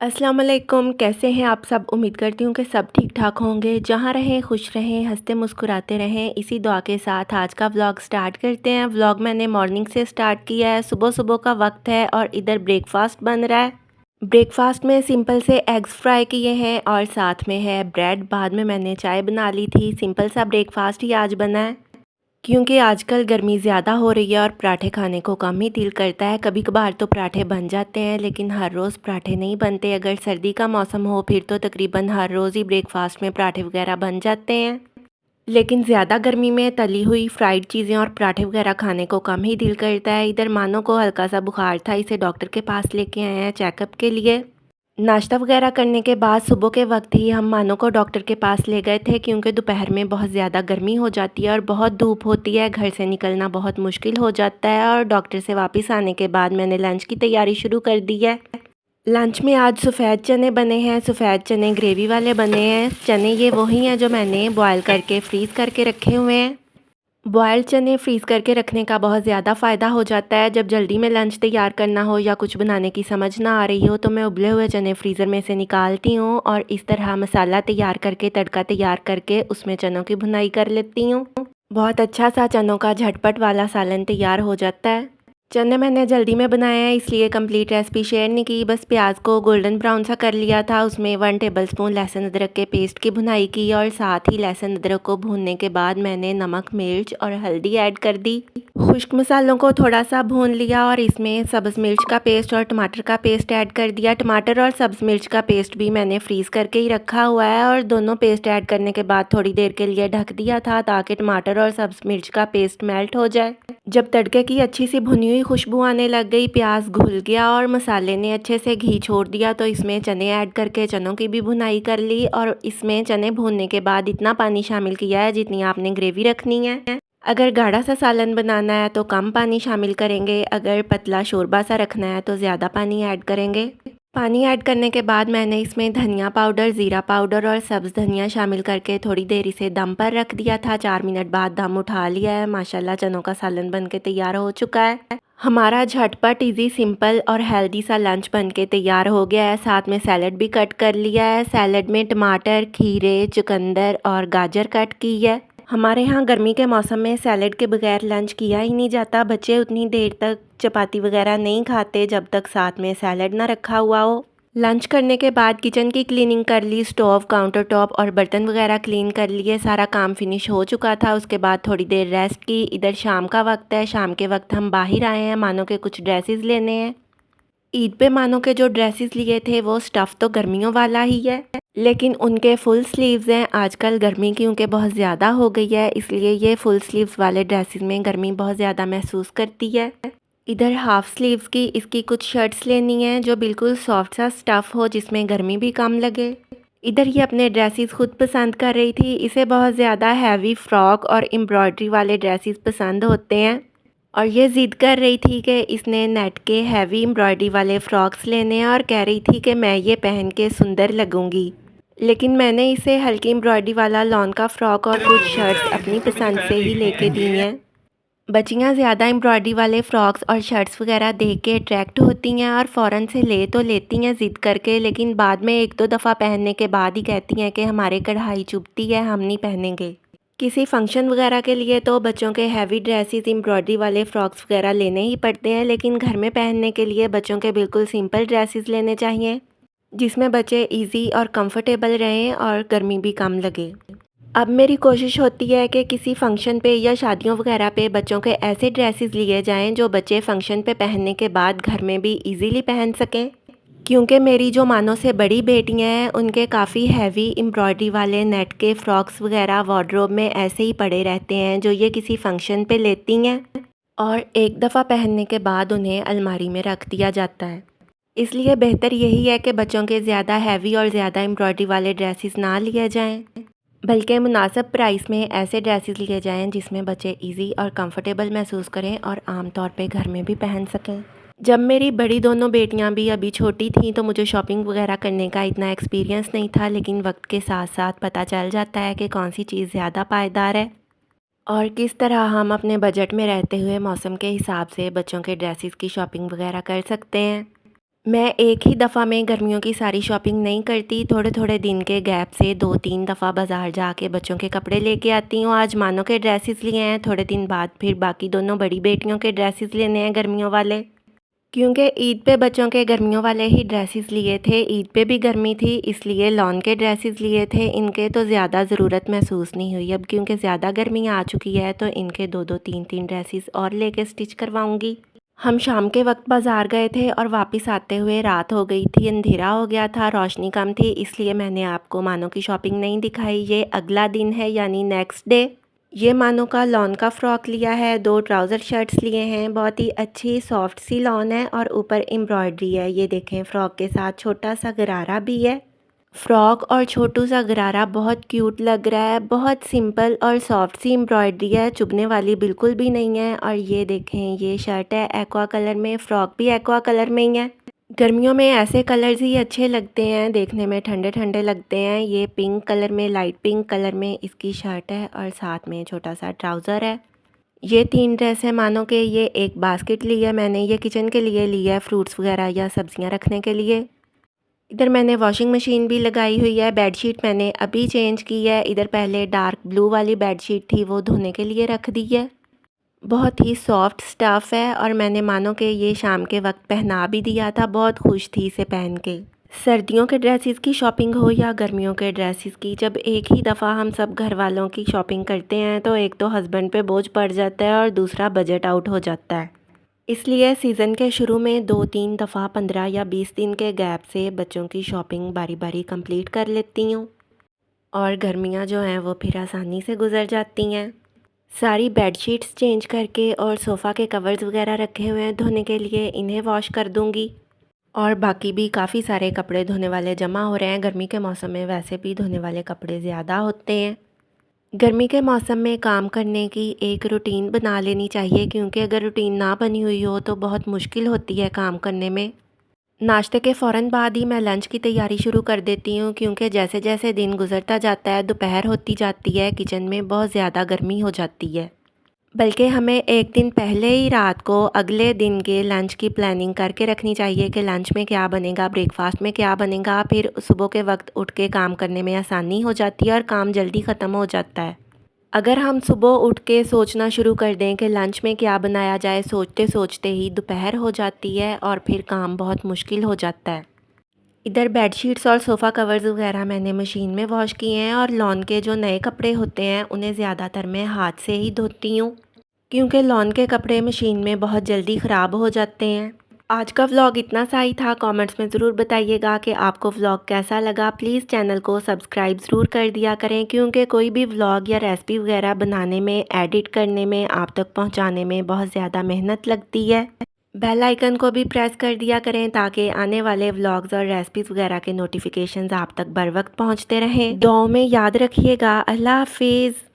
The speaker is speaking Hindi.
अस्सलाम वालेकुम। कैसे हैं आप सब? उम्मीद करती हूँ कि सब ठीक-ठाक होंगे। जहाँ रहें खुश रहें, हँसते मुस्कुराते रहें। इसी दुआ के साथ आज का व्लॉग स्टार्ट करते हैं। व्लॉग मैंने मॉर्निंग से स्टार्ट किया है। सुबह-सुबह का वक्त है और इधर ब्रेकफ़ास्ट बन रहा है। ब्रेकफ़ास्ट में सिंपल से एग्स फ्राई किए हैं और साथ में है ब्रेड। बाद में मैंने चाय बना ली थी। सिंपल सा ब्रेकफ़ास्ट ही आज बना है। क्योंकि आजकल गर्मी ज़्यादा हो रही है और पराठे खाने को कम ही दिल करता है। कभी कभार तो पराठे बन जाते हैं लेकिन हर रोज़ पराठे नहीं बनते। अगर सर्दी का मौसम हो फिर तो तकरीबन हर रोज़ ही ब्रेकफास्ट में पराठे वगैरह बन जाते हैं। लेकिन ज़्यादा गर्मी में तली हुई फ्राइड चीज़ें और पराठे वगैरह खाने को कम ही दिल करता है। इधर मानो को हल्का सा बुखार था, इसे डॉक्टर के पास लेके आए हैं चेकअप के लिए। नाश्ता वगैरह करने के बाद सुबह के वक्त ही हम मानो को डॉक्टर के पास ले गए थे क्योंकि दोपहर में बहुत ज़्यादा गर्मी हो जाती है और बहुत धूप होती है, घर से निकलना बहुत मुश्किल हो जाता है। और डॉक्टर से वापस आने के बाद मैंने लंच की तैयारी शुरू कर दी है। लंच में आज सफ़ेद चने बने हैं। सफ़ेद चने ग्रेवी वाले बने हैं। चने ये वही हैं जो मैंने बॉयल करके फ्रीज़ करके रखे हुए हैं। बॉयल्ड चने फ्रीज़ करके रखने का बहुत ज़्यादा फ़ायदा हो जाता है। जब जल्दी में लंच तैयार करना हो या कुछ बनाने की समझ ना आ रही हो तो मैं उबले हुए चने फ्रीज़र में से निकालती हूँ और इस तरह मसाला तैयार करके, तड़का तैयार करके उसमें चनों की भुनाई कर लेती हूँ। बहुत अच्छा सा चनों का झटपट वाला सालन तैयार हो जाता है। चने मैंने जल्दी में बनाए हैं इसलिए कंप्लीट रेसिपी शेयर नहीं की। बस प्याज को गोल्डन ब्राउन सा कर लिया था। उसमें 1 टेबलस्पून लहसुन अदरक के पेस्ट की भुनाई की और साथ ही लहसुन अदरक को भूनने के बाद मैंने नमक, मिर्च और हल्दी ऐड कर दी। खुश्क मसालों को थोड़ा सा भून लिया और इसमें सब्ज़ मिर्च का पेस्ट और टमाटर का पेस्ट ऐड कर दिया। टमाटर और सब्ज़ मिर्च का पेस्ट भी मैंने फ्रीज़ करके ही रखा हुआ है और दोनों पेस्ट ऐड करने के बाद थोड़ी देर के लिए ढक दिया था ताकि टमाटर और सब्ज़ मिर्च का पेस्ट मेल्ट हो जाए। जब तड़के की अच्छी सी भुनी हुई खुशबू आने लग गई, प्याज घुल गया और मसाले ने अच्छे से घी छोड़ दिया तो इसमें चने ऐड करके चनों की भी भुनाई कर ली और इसमें चने भूनने के बाद इतना पानी शामिल किया है जितनी आपने ग्रेवी रखनी है। अगर गाढ़ा सा सालन बनाना है तो कम पानी शामिल करेंगे, अगर पतला शोरबा सा रखना है तो ज़्यादा पानी ऐड करेंगे। पानी ऐड करने के बाद मैंने इसमें धनिया पाउडर, ज़ीरा पाउडर और सब्ज़ धनिया शामिल करके थोड़ी देर इसे दम पर रख दिया था। 4 मिनट बाद दम उठा लिया है। माशाल्लाह चनों का सालन बनके तैयार हो चुका है। हमारा झटपट, इजी, सिंपल और हेल्दी सा लंच बनके तैयार हो गया है। साथ में सैलड भी कट कर लिया है। सैलड में टमाटर, खीरे, चुकंदर और गाजर कट की है। हमारे यहाँ गर्मी के मौसम में सैलड के बगैर लंच किया ही नहीं जाता। बच्चे उतनी देर तक चपाती वगैरह नहीं खाते जब तक साथ में सैलड ना रखा हुआ हो। लंच करने के बाद किचन की क्लीनिंग कर ली, स्टोव, काउंटर टॉप और बर्तन वगैरह क्लीन कर लिए। सारा काम फिनिश हो चुका था। उसके बाद थोड़ी देर रेस्ट की। इधर शाम का वक्त है। शाम के वक्त हम बाहर आए हैं मानो के कुछ ड्रेसेस लेने हैं। ईद पे मानो के जो ड्रेसेस लिए थे वो स्टफ़ तो गर्मियों वाला ही है लेकिन उनके फुल स्लीव्स हैं। आजकल गर्मी क्योंकि बहुत ज़्यादा हो गई है इसलिए ये फुल स्लीव्स वाले ड्रेसेस में गर्मी बहुत ज़्यादा महसूस करती है। इधर हाफ स्लीव्स की इसकी कुछ शर्ट्स लेनी है जो बिल्कुल सॉफ्ट सा स्टफ़ हो जिसमें गर्मी भी कम लगे। इधर ये अपने ड्रेसेस खुद पसंद कर रही थी। इसे बहुत ज़्यादा हैवी फ्रॉक और एम्ब्रॉयडरी वाले ड्रेसेस पसंद होते हैं और ये ज़िद कर रही थी कि इसने नेट के हैवी एम्ब्रॉयडरी वाले फ़्रॉक्स लेने हैं और कह रही थी कि मैं ये पहन के सुंदर लगूंगी। लेकिन मैंने इसे हल्की एम्ब्रॉयडरी वाला लॉन का फ़्रॉक और कुछ शर्ट्स अपनी पसंद से ही लेके दी हैं। बच्चियाँ ज़्यादा एम्ब्रॉयडरी वाले फ़्रॉक्स और शर्ट्स वगैरह देख के अट्रैक्ट होती हैं और फ़ौरन से ले तो लेती हैं ज़िद करके, लेकिन बाद में 1-2 दफ़ा पहनने के बाद ही कहती हैं कि हमारे कढ़ाई चुभती है, हम नहीं पहनेंगे। किसी फंक्शन वगैरह के लिए तो बच्चों के हैवी ड्रेसेस, एम्ब्रॉयडरी वाले फ़्रॉक्स वगैरह लेने ही पड़ते हैं, लेकिन घर में पहनने के लिए बच्चों के बिल्कुल सिंपल ड्रेसेस लेने चाहिए जिसमें बच्चे इजी और कंफर्टेबल रहें और गर्मी भी कम लगे। अब मेरी कोशिश होती है कि किसी फंक्शन पे या शादियों वगैरह पे बच्चों के ऐसे ड्रेसेस लिए जाएं जो बच्चे फंक्शन पे पहनने के बाद घर में भी इजीली पहन सकें। क्योंकि मेरी जो मानो से बड़ी बेटियां हैं उनके काफ़ी हैवी एम्ब्रॉयडरी वाले नेट के फ़्रॉक्स वगैरह वार्डरोब में ऐसे ही पड़े रहते हैं जो ये किसी फंक्शन पे लेती हैं और एक दफ़ा पहनने के बाद उन्हें अलमारी में रख दिया जाता है। इसलिए बेहतर यही है कि बच्चों के ज़्यादा हैवी और ज़्यादा एम्ब्रॉयडरी वाले ड्रेसेस ना लिए जाएं, बल्कि मुनासिब प्राइस में ऐसे ड्रेसेस लिए जाएं जिसमें बच्चे इजी और कंफर्टेबल महसूस करें और आम तौर पे घर में भी पहन सकें। जब मेरी बड़ी दोनों बेटियां भी अभी छोटी थीं तो मुझे शॉपिंग वगैरह करने का इतना एक्सपीरियंस नहीं था, लेकिन वक्त के साथ साथ पता चल जाता है कि कौन सी चीज़ ज़्यादा पायदार है और किस तरह हम अपने बजट में रहते हुए मौसम के हिसाब से बच्चों के ड्रेसेस की शॉपिंग वगैरह कर सकते हैं। मैं एक ही दफ़ा में गर्मियों की सारी शॉपिंग नहीं करती, थोड़े-थोड़े दिन के गैप से 2-3 दफ़ा बाज़ार जाके बच्चों के कपड़े लेके आती हूँ। आज मानो के ड्रेसेस लिए हैं, थोड़े दिन बाद फिर बाकी दोनों बड़ी बेटियों के ड्रेसेस लेने हैं गर्मियों वाले। क्योंकि ईद पे बच्चों के गर्मियों वाले ही ड्रेसेस लिए थे, ईद पे भी गर्मी थी इसलिए लॉन के ड्रेसेस लिए थे। इनके तो ज़्यादा ज़रूरत महसूस नहीं हुई अब, क्योंकि ज़्यादा गर्मी आ चुकी है तो इनके 2-2 3-3 ड्रेसेस और लेके स्टिच करवाऊँगी। हम शाम के वक्त बाज़ार गए थे और वापस आते हुए रात हो गई थी, अंधेरा हो गया था, रोशनी कम थी, इसलिए मैंने आपको मानो की शॉपिंग नहीं दिखाई। ये अगला दिन है यानी नेक्स्ट डे। ये मानो का लॉन का फ़्रॉक लिया है, 2 ट्राउज़र शर्ट्स लिए हैं, बहुत ही अच्छी सॉफ्ट सी लॉन है और ऊपर एम्ब्रॉयडरी है। ये देखें फ़्रॉक के साथ छोटा सा गरारा भी है। फ़्रॉक और छोटू सा गरारा बहुत क्यूट लग रहा है, बहुत सिंपल और सॉफ्ट सी एम्ब्रॉयडरी है, चुभने वाली बिल्कुल भी नहीं है। और ये देखें ये शर्ट है एक्वा कलर में, फ़्रॉक भी एक्वा कलर में ही है। गर्मियों में ऐसे कलर्स ही अच्छे लगते हैं, देखने में ठंडे ठंडे लगते हैं। ये पिंक कलर में, लाइट पिंक कलर में इसकी शर्ट है और साथ में छोटा सा ट्राउज़र है। ये 3 ड्रेस है मानो के। ये एक बास्केट ली है मैंने, ये किचन के लिए ली है, फ्रूट्स वगैरह या सब्जियां रखने के लिए। इधर मैंने वॉशिंग मशीन भी लगाई हुई है, बेडशीट मैंने अभी चेंज की है। इधर पहले डार्क ब्लू वाली बेडशीट थी, वो धोने के लिए रख दी है। बहुत ही सॉफ्ट स्टफ़ है और मैंने मानो कि ये शाम के वक्त पहना भी दिया था, बहुत खुश थी इसे पहन के। सर्दियों के ड्रेसेस की शॉपिंग हो या गर्मियों के ड्रेसेस की, जब एक ही दफ़ा हम सब घर वालों की शॉपिंग करते हैं तो एक तो हस्बैंड पे बोझ पड़ जाता है और दूसरा बजट आउट हो जाता है। इसलिए सीज़न के शुरू में 2-3 दफ़ा 15 या 20 दिन के गैप से बच्चों की शॉपिंग बारी बारी कंप्लीट कर लेती हूँ और गर्मियाँ जो हैं वो फिर आसानी से गुजर जाती हैं। सारी बेडशीट्स चेंज करके और सोफ़ा के कवर्स वगैरह रखे हुए हैं धोने के लिए, इन्हें वॉश कर दूँगी। और बाकी भी काफ़ी सारे कपड़े धोने वाले जमा हो रहे हैं। गर्मी के मौसम में वैसे भी धोने वाले कपड़े ज़्यादा होते हैं। गर्मी के मौसम में काम करने की एक रूटीन बना लेनी चाहिए, क्योंकि अगर रूटीन ना बनी हुई हो तो बहुत मुश्किल होती है काम करने में। नाश्ते के फ़ौरन बाद ही मैं लंच की तैयारी शुरू कर देती हूँ, क्योंकि जैसे जैसे दिन गुजरता जाता है दोपहर होती जाती है, किचन में बहुत ज़्यादा गर्मी हो जाती है। बल्कि हमें एक दिन पहले ही रात को अगले दिन के लंच की प्लानिंग करके रखनी चाहिए कि लंच में क्या बनेगा, ब्रेकफास्ट में क्या बनेगा। फिर सुबह के वक्त उठ के काम करने में आसानी हो जाती है और काम जल्दी ख़त्म हो जाता है। अगर हम सुबह उठ के सोचना शुरू कर दें कि लंच में क्या बनाया जाए, सोचते सोचते ही दोपहर हो जाती है और फिर काम बहुत मुश्किल हो जाता है। इधर बेडशीट्स और सोफ़ा कवर्स वगैरह मैंने मशीन में वॉश किए हैं और लॉन के जो नए कपड़े होते हैं उन्हें ज़्यादातर मैं हाथ से ही धोती हूँ, क्योंकि लॉन के कपड़े मशीन में बहुत जल्दी ख़राब हो जाते हैं। आज का व्लॉग इतना सा ही था। कमेंट्स में ज़रूर बताइएगा कि आपको व्लॉग कैसा लगा। प्लीज़ चैनल को सब्सक्राइब ज़रूर कर दिया करें, क्योंकि कोई भी व्लॉग या रेसिपी वगैरह बनाने में, एडिट करने में, आप तक पहुंचाने में बहुत ज़्यादा मेहनत लगती है। बेल आइकन को भी प्रेस कर दिया करें ताकि आने वाले व्लॉग्स और रेसिपीज़ वगैरह के नोटिफिकेशंस आप तक बर वक्त पहुँचते रहें। दुआओं में याद रखिएगा। अल्लाह हाफिज़।